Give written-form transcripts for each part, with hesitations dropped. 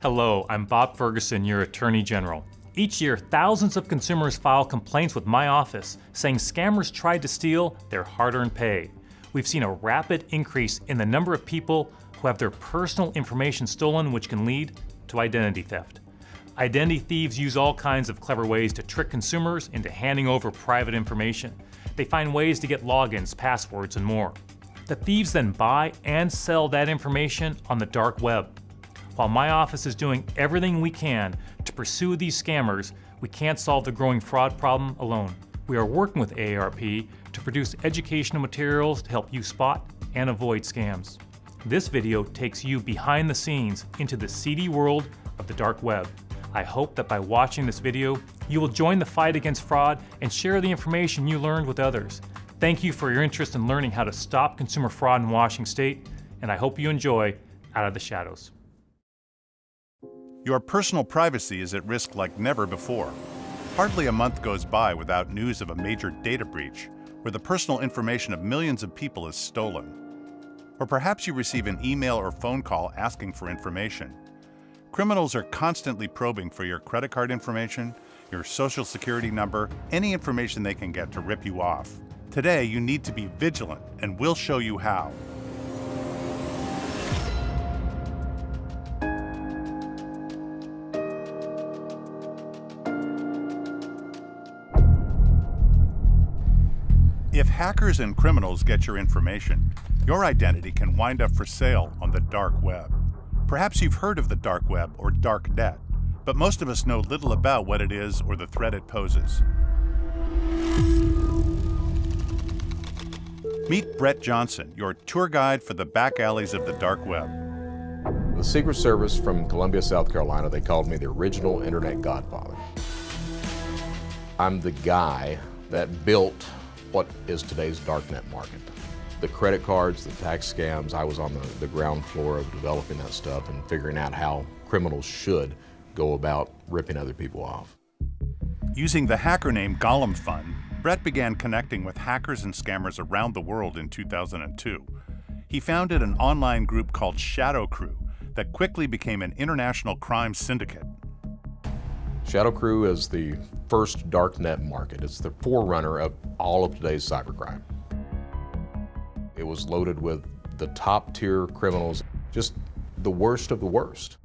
Hello, I'm Bob Ferguson, your Attorney General. Each year, thousands of consumers file complaints with my office saying scammers tried to steal their hard-earned pay. We've seen a rapid increase in the number of people who have their personal information stolen, which can lead to identity theft. Identity thieves use all kinds of clever ways to trick consumers into handing over private information. They find ways to get logins, passwords, and more. The thieves then buy and sell that information on the dark web. While my office is doing everything we can to pursue these scammers, we can't solve the growing fraud problem alone. We are working with AARP to produce educational materials to help you spot and avoid scams. This video takes you behind the scenes into the seedy world of the dark web. I hope that by watching this video, you will join the fight against fraud and share the information you learned with others. Thank you for your interest in learning how to stop consumer fraud in Washington State, and I hope you enjoy Out of the Shadows. Your personal privacy is at risk like never before. Hardly a month goes by without news of a major data breach where the personal information of millions of people is stolen. Or perhaps you receive an email or phone call asking for information. Criminals are constantly probing for your credit card information, your social security number, any information they can get to rip you off. Today, you need to be vigilant, and we'll show you how. If hackers and criminals get your information, your identity can wind up for sale on the dark web. Perhaps you've heard of the dark web or dark net, but most of us know little about what it is or the threat it poses. Meet Brett Johnson, your tour guide for the back alleys of the dark web. The Secret Service from Columbia, South Carolina, they called me the original internet godfather. I'm the guy that built what is today's darknet market. The credit cards, the tax scams, I was on the ground floor of developing that stuff and figuring out how criminals should go about ripping other people off. Using the hacker name Golem Fun, Brett began connecting with hackers and scammers around the world in 2002. He founded an online group called Shadow Crew that quickly became an international crime syndicate. Shadow Crew is the first darknet market. It's the forerunner of all of today's cybercrime. It was loaded with the top tier criminals, just the worst of the worst.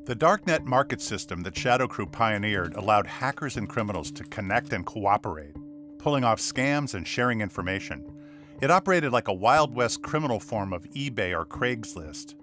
The darknet market system that Shadow Crew pioneered allowed hackers and criminals to connect and cooperate, pulling off scams and sharing information. It operated like a Wild West criminal form of eBay or Craigslist.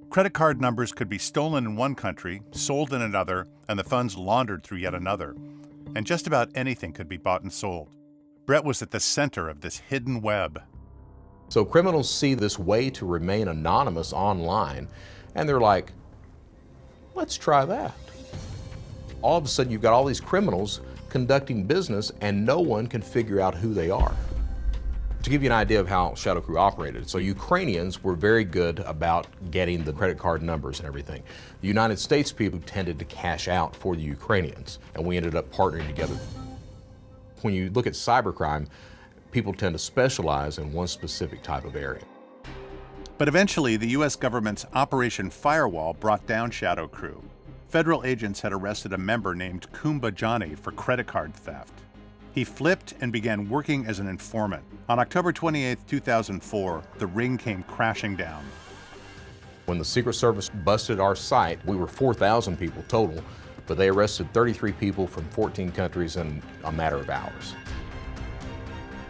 Credit card numbers could be stolen in one country, sold in another, and the funds laundered through yet another. And just about anything could be bought and sold. Brett was at the center of this hidden web. So criminals see this way to remain anonymous online, and they're like, let's try that. All of a sudden, you've got all these criminals conducting business, and no one can figure out who they are. To give you an idea of how Shadow Crew operated, so Ukrainians were very good about getting the credit card numbers and everything. The United States people tended to cash out for the Ukrainians, and we ended up partnering together. When you look at cybercrime, people tend to specialize in one specific type of area. But eventually, the U.S. government's Operation Firewall brought down Shadow Crew. Federal agents had arrested a member named Khumba Johnny for credit card theft. He flipped and began working as an informant. On October 28, 2004, the ring came crashing down. When the Secret Service busted our site, we were 4,000 people total, but they arrested 33 people from 14 countries in a matter of hours.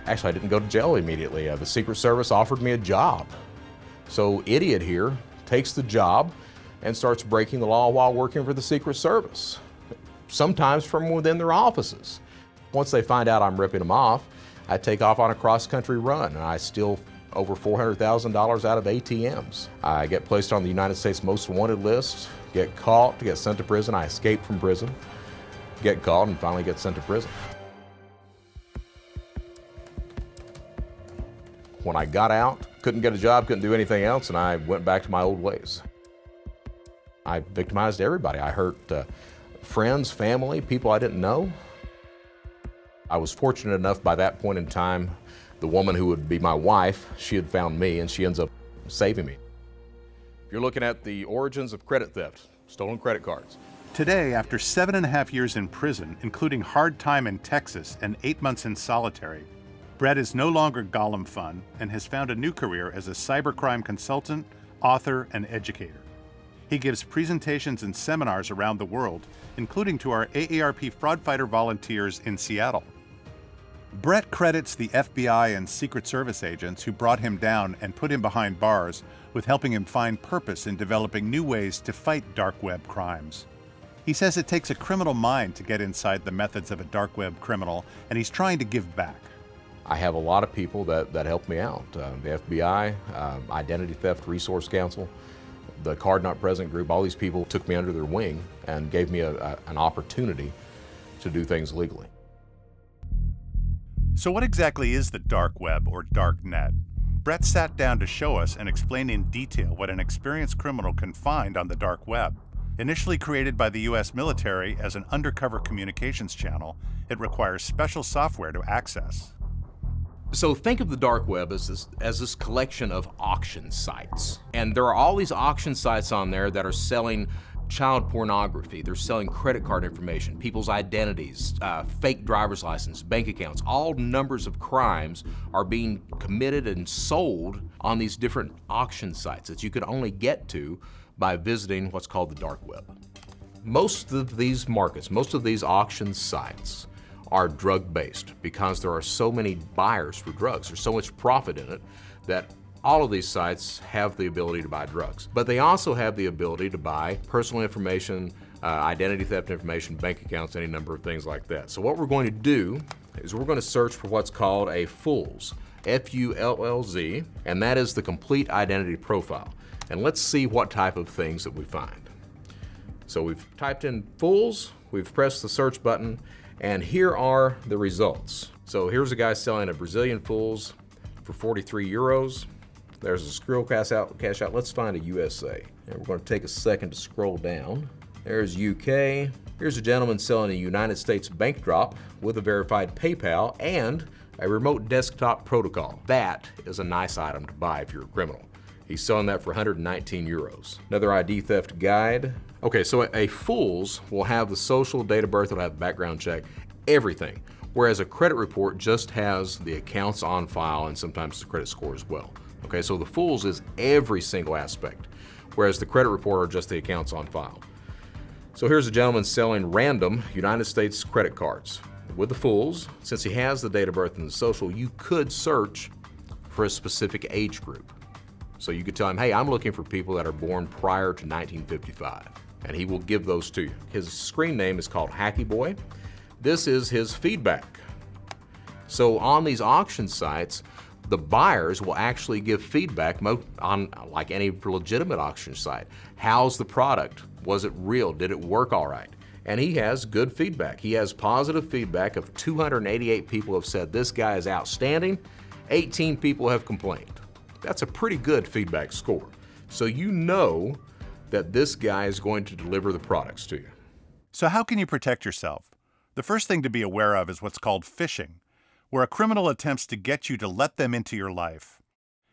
Actually, I didn't go to jail immediately. The Secret Service offered me a job. So idiot here takes the job and starts breaking the law while working for the Secret Service, sometimes from within their offices. Once they find out I'm ripping them off, I take off on a cross-country run, and I steal over $400,000 out of ATMs. I get placed on the United States Most Wanted list, get caught, get sent to prison. I escape from prison, get caught, and finally get sent to prison. When I got out, couldn't get a job, couldn't do anything else, and I went back to my old ways. I victimized everybody. I hurt friends, family, people I didn't know. I was fortunate enough by that point in time, the woman who would be my wife, she had found me, and she ends up saving me. If you're looking at the origins of credit theft, stolen credit cards. Today, after 7.5 years in prison, including hard time in Texas and 8 months in solitary, Brett is no longer Gollum Fun and has found a new career as a cybercrime consultant, author, and educator. He gives presentations and seminars around the world, including to our AARP fraud fighter volunteers in Seattle. Brett credits the FBI and Secret Service agents who brought him down and put him behind bars with helping him find purpose in developing new ways to fight dark web crimes. He says it takes a criminal mind to get inside the methods of a dark web criminal, and he's trying to give back. I have a lot of people that help me out. The FBI, Identity Theft Resource Council, the Card Not Present group, all these people took me under their wing and gave me an opportunity to do things legally. So what exactly is the dark web or dark net? Brett sat down to show us and explain in detail what an experienced criminal can find on the dark web. Initially created by the U.S. military as an undercover communications channel, it requires special software to access. So think of the dark web as this collection of auction sites. And there are all these auction sites on there that are selling child pornography, they're selling credit card information, people's identities, fake driver's license, bank accounts. All numbers of crimes are being committed and sold on these different auction sites that you could only get to by visiting what's called the dark web. Most of these markets, most of these auction sites are drug-based because there are so many buyers for drugs. There's so much profit in it that all of these sites have the ability to buy drugs. But they also have the ability to buy personal information, identity theft information, bank accounts, any number of things like that. So what we're going to do is we're going to search for what's called a FULZ, F-U-L-L-Z, and that is the complete identity profile. And let's see what type of things that we find. So we've typed in FULZ, we've pressed the search button, and here are the results. So here's a guy selling a Brazilian FULZ for 43 euros. There's a skrill cash out. Let's find a USA. And we're going to take a second to scroll down. There's UK. Here's a gentleman selling a United States bank drop with a verified PayPal and a remote desktop protocol. That is a nice item to buy if you're a criminal. He's selling that for 119 euros. Another ID theft guide. Okay, so a FULZ will have the social, date of birth, it'll have background check, everything. Whereas a credit report just has the accounts on file and sometimes the credit score as well. Okay, so the FULZ is every single aspect, whereas the credit report are just the accounts on file. So here's a gentleman selling random United States credit cards. With the FULZ, since he has the date of birth and the social, you could search for a specific age group. So you could tell him, hey, I'm looking for people that are born prior to 1955, and he will give those to you. His screen name is called Hacky Boy. This is his feedback. So on these auction sites, the buyers will actually give feedback on, like any legitimate auction site. How's the product? Was it real? Did it work all right? And he has good feedback. He has positive feedback of 288 people have said this guy is outstanding. 18 people have complained. That's a pretty good feedback score. So you know that this guy is going to deliver the products to you. So how can you protect yourself? The first thing to be aware of is what's called phishing, where a criminal attempts to get you to let them into your life.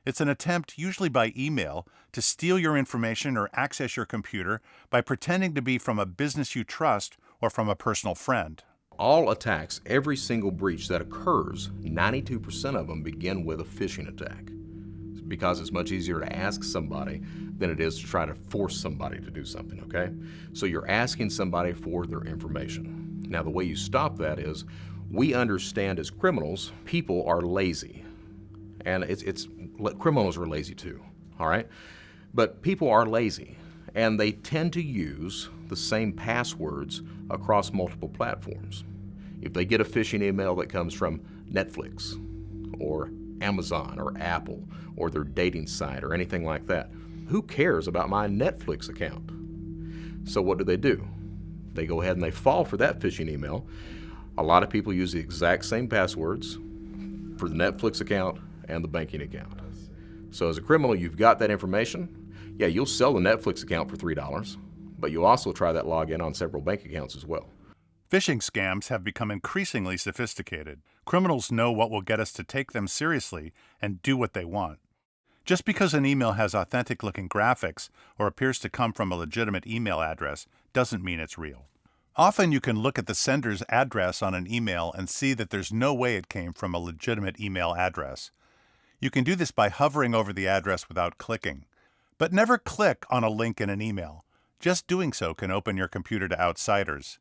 It's an attempt, usually by email, to steal your information or access your computer by pretending to be from a business you trust or from a personal friend. All attacks, every single breach that occurs, 92% of them begin with a phishing attack. Because it's much easier to ask somebody than it is to try to force somebody to do something, okay? So you're asking somebody for their information. Now the way you stop that is, we understand as criminals, people are lazy. And criminals are lazy too, all right? But people are lazy, and they tend to use the same passwords across multiple platforms. If they get a phishing email that comes from Netflix, or Amazon, or Apple, or their dating site, or anything like that, who cares about my Netflix account? So what do? They go ahead and they fall for that phishing email. A lot of people use the exact same passwords for the Netflix account and the banking account. So as a criminal, you've got that information. Yeah, you'll sell the Netflix account for $3, but you'll also try that login on several bank accounts as well. Phishing scams have become increasingly sophisticated. Criminals know what will get us to take them seriously and do what they want. Just because an email has authentic-looking graphics or appears to come from a legitimate email address doesn't mean it's real. Often you can look at the sender's address on an email and see that there's no way it came from a legitimate email address. You can do this by hovering over the address without clicking. But never click on a link in an email. Just doing so can open your computer to outsiders.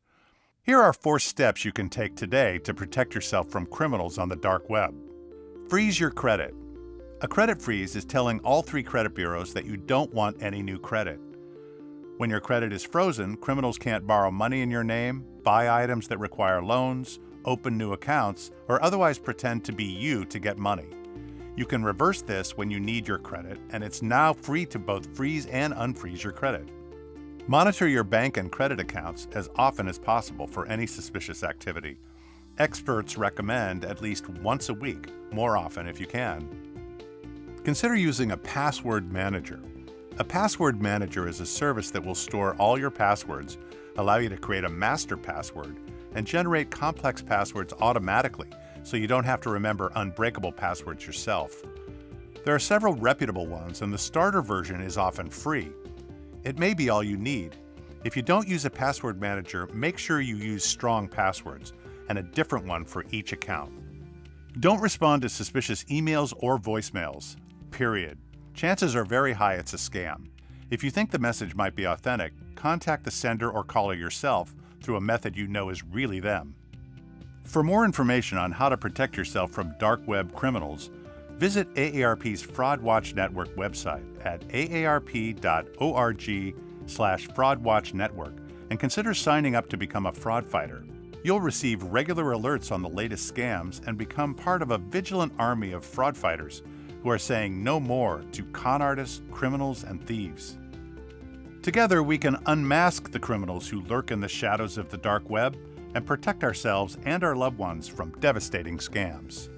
Here are 4 steps you can take today to protect yourself from criminals on the dark web. Freeze your credit. A credit freeze is telling all 3 credit bureaus that you don't want any new credit. When your credit is frozen, criminals can't borrow money in your name, buy items that require loans, open new accounts, or otherwise pretend to be you to get money. You can reverse this when you need your credit, and it's now free to both freeze and unfreeze your credit. Monitor your bank and credit accounts as often as possible for any suspicious activity. Experts recommend at least once a week, more often if you can. Consider using a password manager. A password manager is a service that will store all your passwords, allow you to create a master password, and generate complex passwords automatically so you don't have to remember unbreakable passwords yourself. There are several reputable ones, and the starter version is often free. It may be all you need. If you don't use a password manager, make sure you use strong passwords and a different one for each account. Don't respond to suspicious emails or voicemails, period. Chances are very high it's a scam. If you think the message might be authentic, contact the sender or caller yourself through a method you know is really them. For more information on how to protect yourself from dark web criminals, visit AARP's Fraud Watch Network website at aarp.org/fraudwatchnetwork and consider signing up to become a fraud fighter. You'll receive regular alerts on the latest scams and become part of a vigilant army of fraud fighters who are saying no more to con artists, criminals, and thieves. Together, we can unmask the criminals who lurk in the shadows of the dark web and protect ourselves and our loved ones from devastating scams.